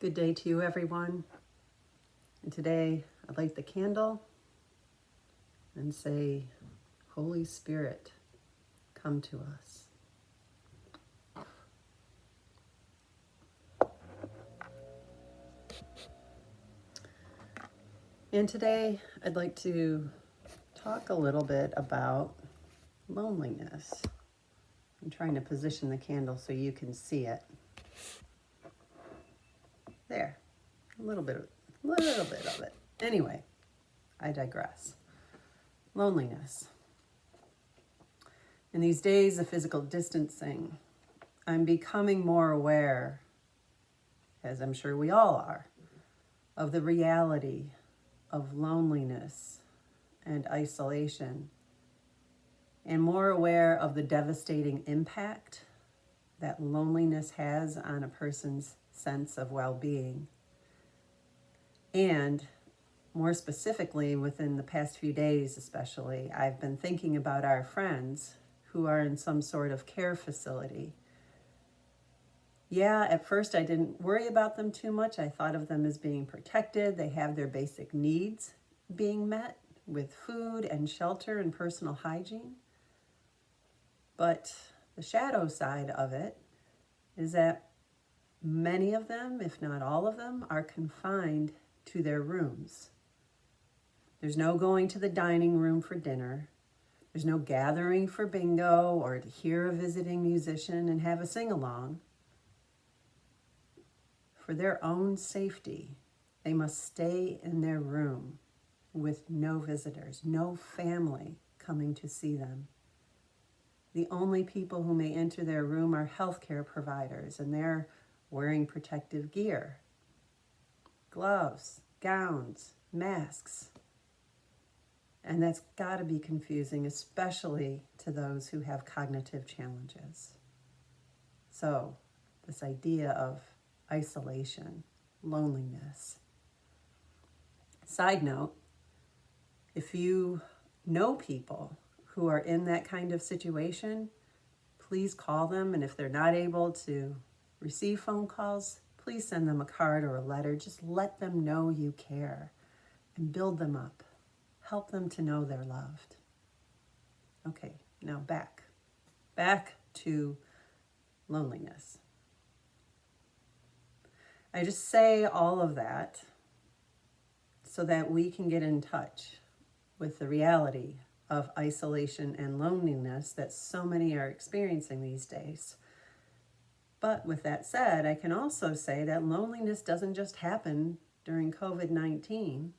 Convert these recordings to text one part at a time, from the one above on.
Good day to you, everyone. And today I light the candle and say, Holy Spirit, come to us. And today I'd like to talk a little bit about loneliness. I'm trying to position the candle so you can see it. There, a little bit of it. Anyway, I digress. Loneliness. In these days of physical distancing, I'm becoming more aware, as I'm sure we all are, of the reality of loneliness and isolation, and more aware of the devastating impact that loneliness has on a person's sense of well-being. And more specifically, within the past few days especially, I've been thinking about our friends who are in some sort of care facility. Yeah, at first I didn't worry about them too much. I thought of them as being protected. They have their basic needs being met with food and shelter and personal hygiene. But the shadow side of it is that many of them, if not all of them, are confined to their rooms. There's no going to the dining room for dinner. There's no gathering for bingo or to hear a visiting musician and have a sing-along. For their own safety, they must stay in their room with no visitors, no family coming to see them. The only people who may enter their room are healthcare providers, and they're wearing protective gear, gloves, gowns, masks. And that's got to be confusing, especially to those who have cognitive challenges. So, this idea of isolation, loneliness. Side note, if you know people who are in that kind of situation, please call them. And if they're not able to receive phone calls, please send them a card or a letter. Just let them know you care and build them up. Help them to know they're loved. Okay, now back to loneliness. I just say all of that so that we can get in touch with the reality of isolation and loneliness that so many are experiencing these days. But with that said, I can also say that loneliness doesn't just happen during COVID-19.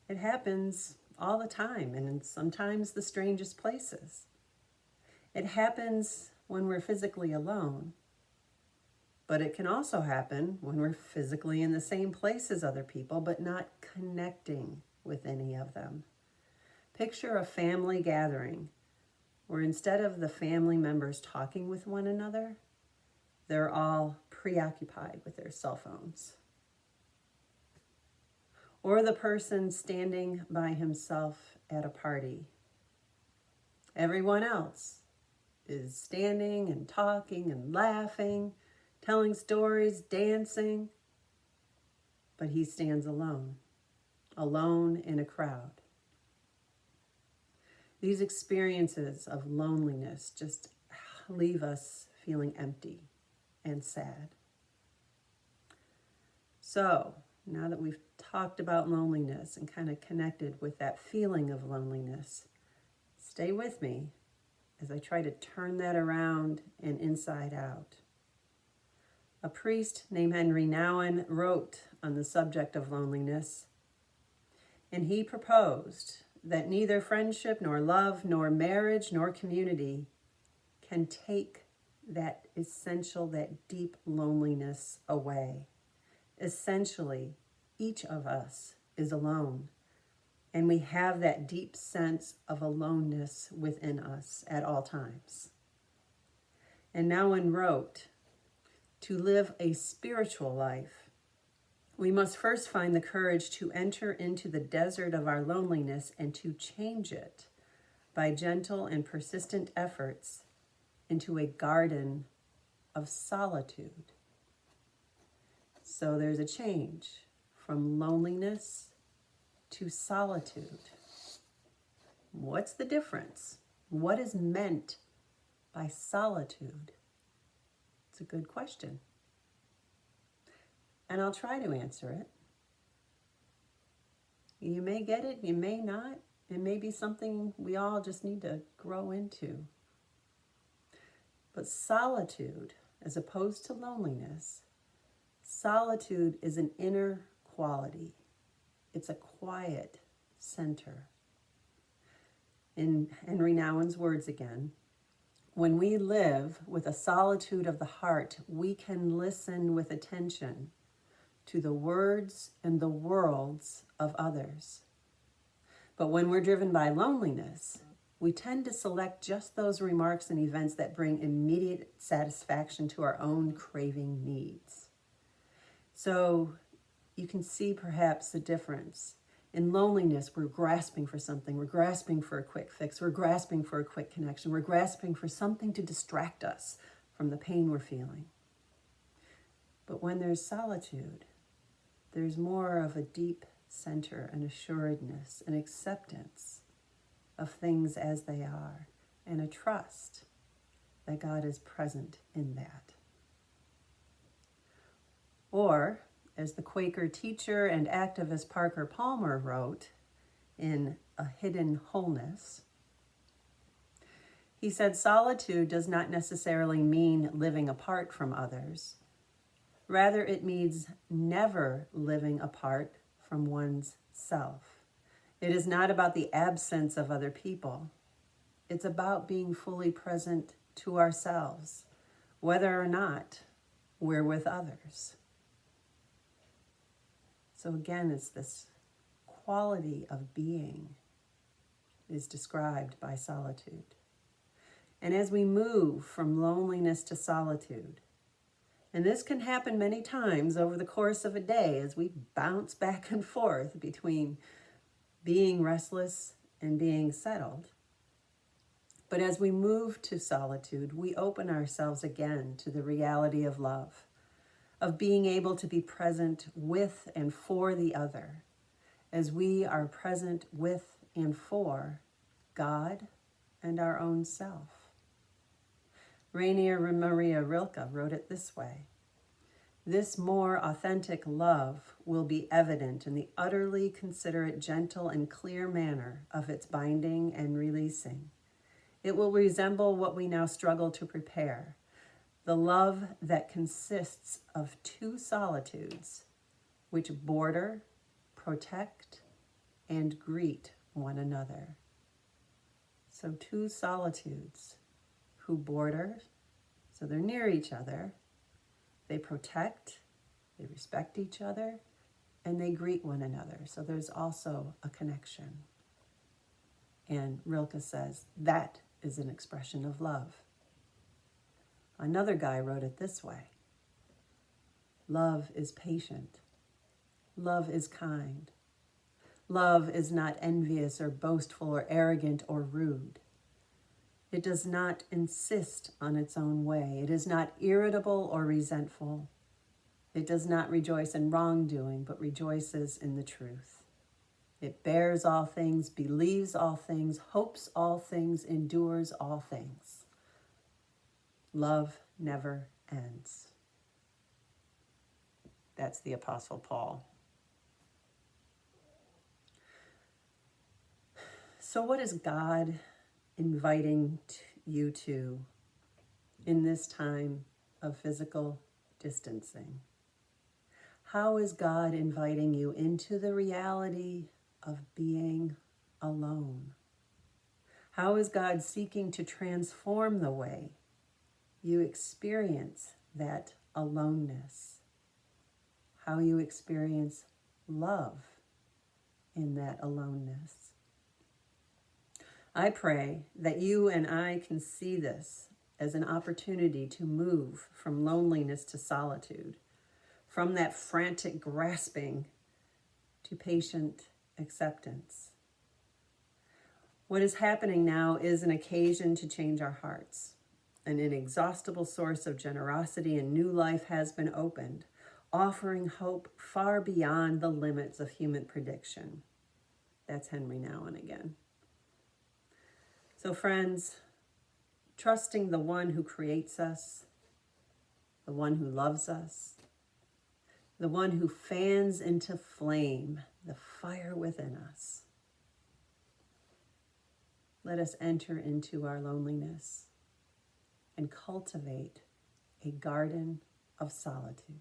It happens all the time, and in sometimes the strangest places. It happens when we're physically alone, but it can also happen when we're physically in the same place as other people, but not connecting with any of them. Picture a family gathering where instead of the family members talking with one another, they're all preoccupied with their cell phones. Or the person standing by himself at a party. Everyone else is standing and talking and laughing, telling stories, dancing, but he stands alone in a crowd. These experiences of loneliness just leave us feeling empty and sad. So, now that we've talked about loneliness and kind of connected with that feeling of loneliness, stay with me as I try to turn that around and inside out. A priest named Henry Nouwen wrote on the subject of loneliness, and he proposed that neither friendship, nor love, nor marriage, nor community can take that essential, that deep loneliness away. Essentially, each of us is alone, and we have that deep sense of aloneness within us at all times. And Nouwen wrote, to live a spiritual life, we must first find the courage to enter into the desert of our loneliness and to change it by gentle and persistent efforts into a garden of solitude. So there's a change from loneliness to solitude. What's the difference? What is meant by solitude? It's a good question. And I'll try to answer it. You may get it, you may not. It may be something we all just need to grow into. But solitude, as opposed to loneliness, solitude is an inner quality. It's a quiet center. In Henry Nouwen's words again, when we live with a solitude of the heart, we can listen with attention to the words and the worlds of others. But when we're driven by loneliness, we tend to select just those remarks and events that bring immediate satisfaction to our own craving needs. So you can see perhaps the difference. In loneliness, we're grasping for something. We're grasping for a quick fix. We're grasping for a quick connection. We're grasping for something to distract us from the pain we're feeling. But when there's solitude, there's more of a deep center, an assuredness, an acceptance of things as they are, and a trust that God is present in that. Or, as the Quaker teacher and activist Parker Palmer wrote in A Hidden Wholeness, he said, solitude does not necessarily mean living apart from others. Rather, it means never living apart from one's self. It is not about the absence of other people. It's about being fully present to ourselves, whether or not we're with others. So again, it's this quality of being is described by solitude. And as we move from loneliness to solitude, and this can happen many times over the course of a day as we bounce back and forth between being restless and being settled. But as we move to solitude, we open ourselves again to the reality of love, of being able to be present with and for the other, as we are present with and for God and our own self. Rainier Maria Rilke wrote it this way: this more authentic love will be evident in the utterly considerate, gentle, and clear manner of its binding and releasing. It will resemble what we now struggle to prepare, the love that consists of two solitudes which border, protect, and greet one another. So two solitudes who border, so they're near each other, they protect, they respect each other, and they greet one another. So there's also a connection. And Rilke says that is an expression of love. Another guy wrote it this way: love is patient. Love is kind. Love is not envious or boastful or arrogant or rude. It does not insist on its own way. It is not irritable or resentful. It does not rejoice in wrongdoing, but rejoices in the truth. It bears all things, believes all things, hopes all things, endures all things. Love never ends. That's the Apostle Paul. So what is God inviting you to in this time of physical distancing? How is God inviting you into the reality of being alone? How is God seeking to transform the way you experience that aloneness? How you experience love in that aloneness? I pray that you and I can see this as an opportunity to move from loneliness to solitude, from that frantic grasping to patient acceptance. What is happening now is an occasion to change our hearts. An inexhaustible source of generosity and new life has been opened. offering hope far beyond the limits of human prediction. That's Henry Nouwen again. So friends, trusting the one who creates us, the one who loves us, the one who fans into flame the fire within us. Let us enter into our loneliness and cultivate a garden of solitude.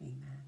Amen.